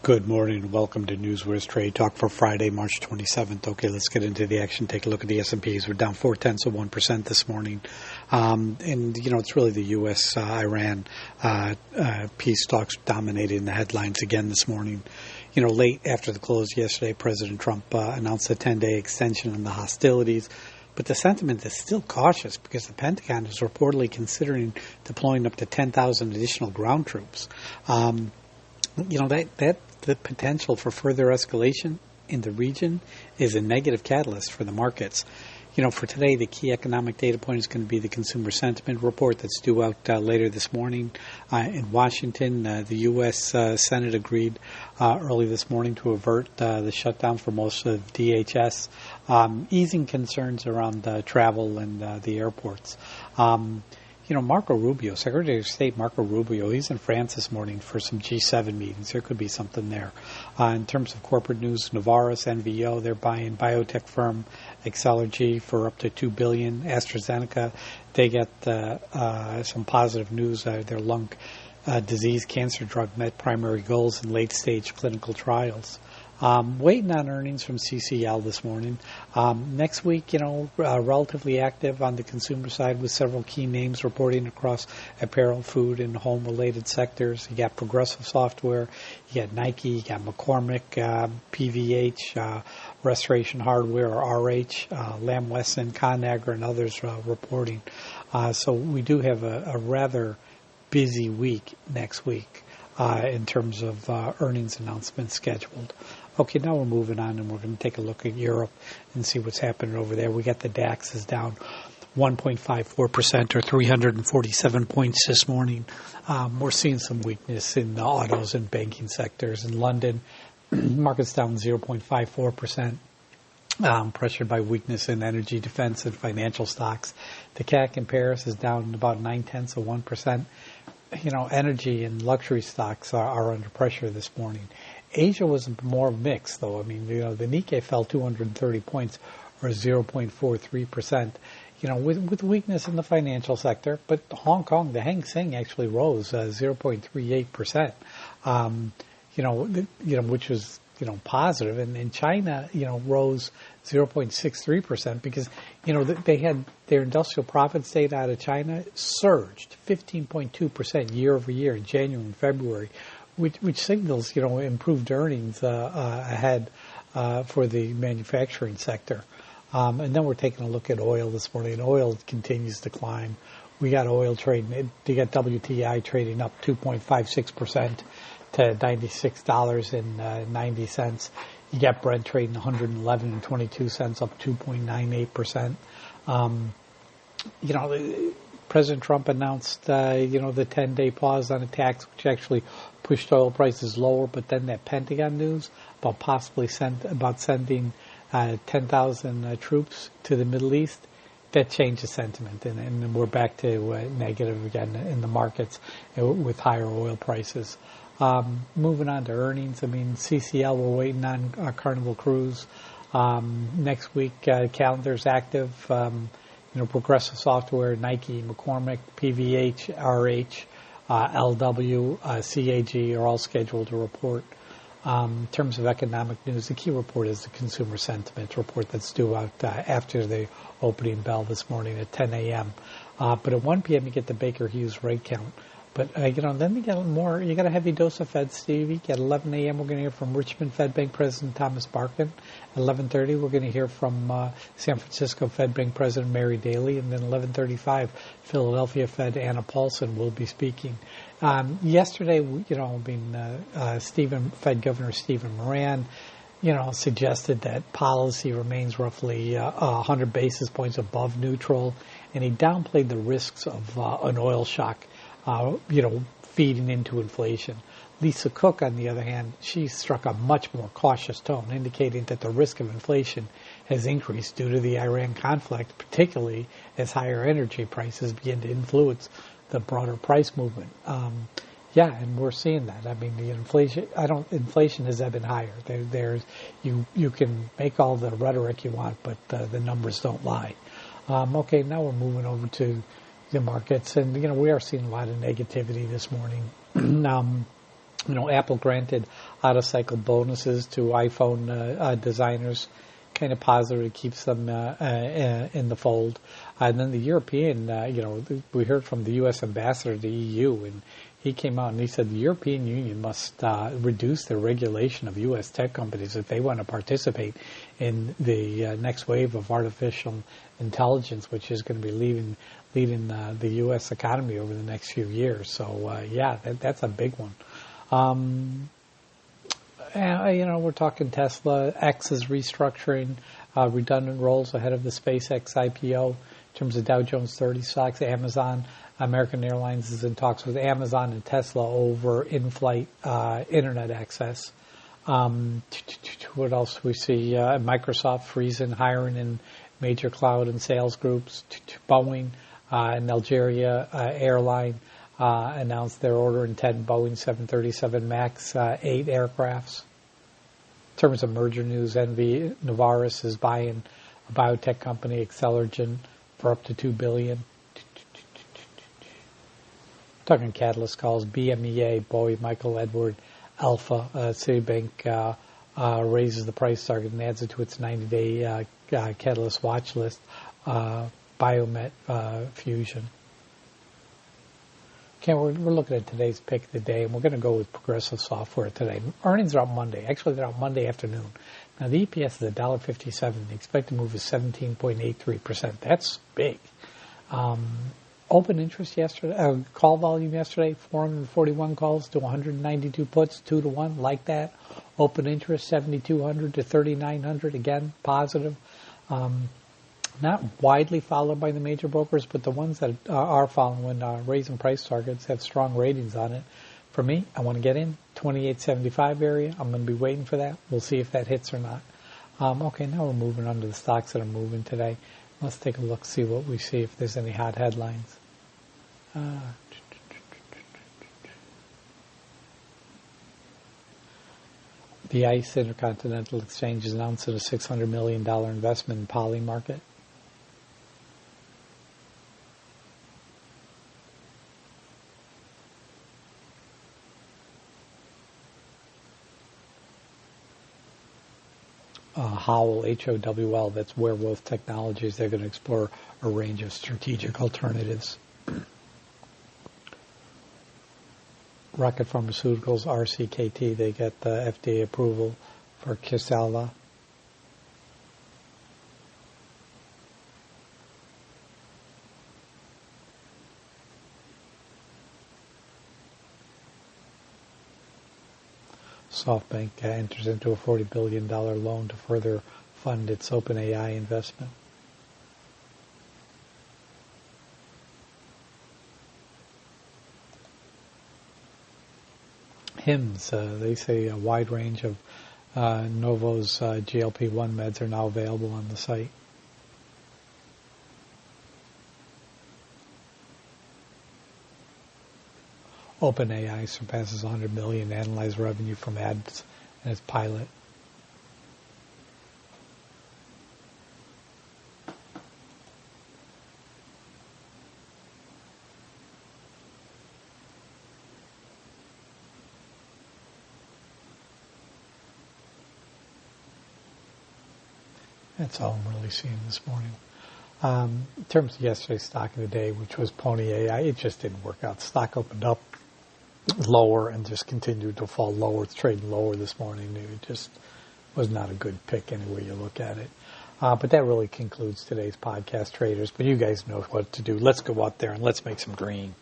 Good morning and welcome to NewsWare's Trade Talk for Friday, March 27th. Okay, let's get into the action. Take a look at the S&Ps. We're down 0.4% this morning. It's really the U.S.-Iran peace talks dominating the headlines again this morning. Late after the close yesterday, President Trump announced a 10-day extension on the hostilities. But the sentiment is still cautious because the Pentagon is reportedly considering deploying up to 10,000 additional ground troops. That the potential for further escalation in the region is a negative catalyst for the markets. For today, the key economic data point is going to be the consumer sentiment report that's due out later this morning. In Washington, the U.S. Senate agreed early this morning to avert the shutdown for most of DHS, easing concerns around travel and the airports. Marco Rubio, Secretary of State Marco Rubio, he's in France this morning for some G7 meetings. There could be something there. In terms of corporate news, Novartis, NVO, they're buying biotech firm Excelergy for up to $2 billion. AstraZeneca, they get some positive news. Their lung disease cancer drug met primary goals in late-stage clinical trials. Waiting on earnings from CCL this morning. Next week, relatively active on the consumer side with several key names reporting across apparel, food, and home-related sectors. You got Progressive Software, you got Nike, you got McCormick, PVH, Restoration Hardware, or RH, Lamb Weston, ConAgra, and others reporting. So we do have a rather busy week next week in terms of earnings announcements scheduled. Okay, now we're moving on, and we're going to take a look at Europe and see what's happening over there. We got the DAX is down 1.54% or 347 points this morning. We're seeing some weakness in the autos and banking sectors. In London, market's down 0.54%. Pressured by weakness in energy, defense, and financial stocks. The CAC in Paris is down about 0.9%. Energy and luxury stocks are under pressure this morning. Asia was more mixed, though. The Nikkei fell 230 points, or 0.43%. With weakness in the financial sector, but Hong Kong, the Hang Seng actually rose 0.38%. Which was positive, and in China, rose 0.63% because they had their industrial profits data out of China surged 15.2% year over year in January and February, which signals improved earnings ahead for the manufacturing sector. And then we're taking a look at oil this morning. Oil continues to climb. We got oil trading. You got WTI trading up 2.56%. to $96.90. You got Brent trading $111.22, up 2.98%. President Trump announced, the 10-day pause on a tax, which actually pushed oil prices lower. But then that Pentagon news about possibly sending 10,000 troops to the Middle East, that changed the sentiment, and we're back to negative again in the markets with higher oil prices. Moving on to earnings, CCL, we're waiting on Carnival Cruise. Next week, calendar's active. Progressive Software, Nike, McCormick, PVH, RH, LW, CAG are all scheduled to report. In terms of economic news, the key report is the consumer sentiment report that's due out after the opening bell this morning at 10 a.m. But at 1 p.m. you get the Baker Hughes rate count. But, then you get more, you got a heavy dose of Fed, Stevie. At 11 a.m., we're going to hear from Richmond Fed Bank President Thomas Barkin. At 11:30, we're going to hear from San Francisco Fed Bank President Mary Daly. And then 11:35, Philadelphia Fed Anna Paulson will be speaking. Yesterday, Fed Governor Stephen Moran, suggested that policy remains roughly 100 basis points above neutral. And he downplayed the risks of an oil shock. Feeding into inflation. Lisa Cook, on the other hand, she struck a much more cautious tone, indicating that the risk of inflation has increased due to the Iran conflict, particularly as higher energy prices begin to influence the broader price movement. And we're seeing that. The inflation has been higher. You can make all the rhetoric you want, but the numbers don't lie. Okay, now we're moving over to the markets, and we are seeing a lot of negativity this morning. Apple granted out-of-cycle bonuses to iPhone designers, kind of positive, keeps them in the fold. And then the European, we heard from the U.S. ambassador to the EU, and he came out and he said the European Union must reduce their regulation of U.S. tech companies if they want to participate in the next wave of artificial intelligence, which is going to be leading the U.S. economy over the next few years. So, that's a big one. We're talking Tesla. X is restructuring redundant roles ahead of the SpaceX IPO. In terms of Dow Jones 30 stocks, Amazon, American Airlines is in talks with Amazon and Tesla over in-flight internet access. What else we see? Microsoft freezing hiring in major cloud and sales groups. Boeing and Algeria Airline announced they're ordering 10 Boeing 737 MAX 8 aircrafts. In terms of merger news, Novartis is buying a biotech company, Accelergen, for up to $2 billion. Talking catalyst calls, BMEA, Bowie, Michael, Edward, Alpha, Citibank raises the price target and adds it to its 90-day catalyst watch list. Biomet Fusion. Okay, we're looking at today's pick of the day, and we're going to go with Progressive Software today. Earnings are out Monday. Actually, they're out Monday afternoon. Now, the EPS is $1.57. The expected move is 17.83%. That's big. Open interest yesterday, call volume yesterday, 441 calls to 192 puts, 2-1, like that. Open interest, 7,200 to 3,900, again, positive. Not widely followed by the major brokers, but the ones that are following raising price targets have strong ratings on it. For me, I want to get in 28.75 area. I'm going to be waiting for that. We'll see if that hits or not. Okay, now we're moving on to the stocks that are moving today. Let's take a look, see what we see, if there's any hot headlines. The ICE Intercontinental Exchange has announced a $600 million investment in Poly Market. Howl, H-O-W-L, that's Werewolf Technologies. They're going to explore a range of strategic alternatives. Rocket Pharmaceuticals, RCKT, they get the FDA approval for Kisala. SoftBank enters into a $40 billion loan to further fund its OpenAI investment. HIMSS, they say a wide range of Novo's GLP-1 meds are now available on the site. OpenAI surpasses $100 million analyzed revenue from ads in its pilot. That's all I'm really seeing this morning. In terms of yesterday's stock of the day, which was Pony AI, it just didn't work out. The stock opened up lower and just continued to fall lower. It's trading lower this morning. It just was not a good pick any way you look at it. But that really concludes today's podcast, traders. But you guys know what to do. Let's go out there and let's make some green.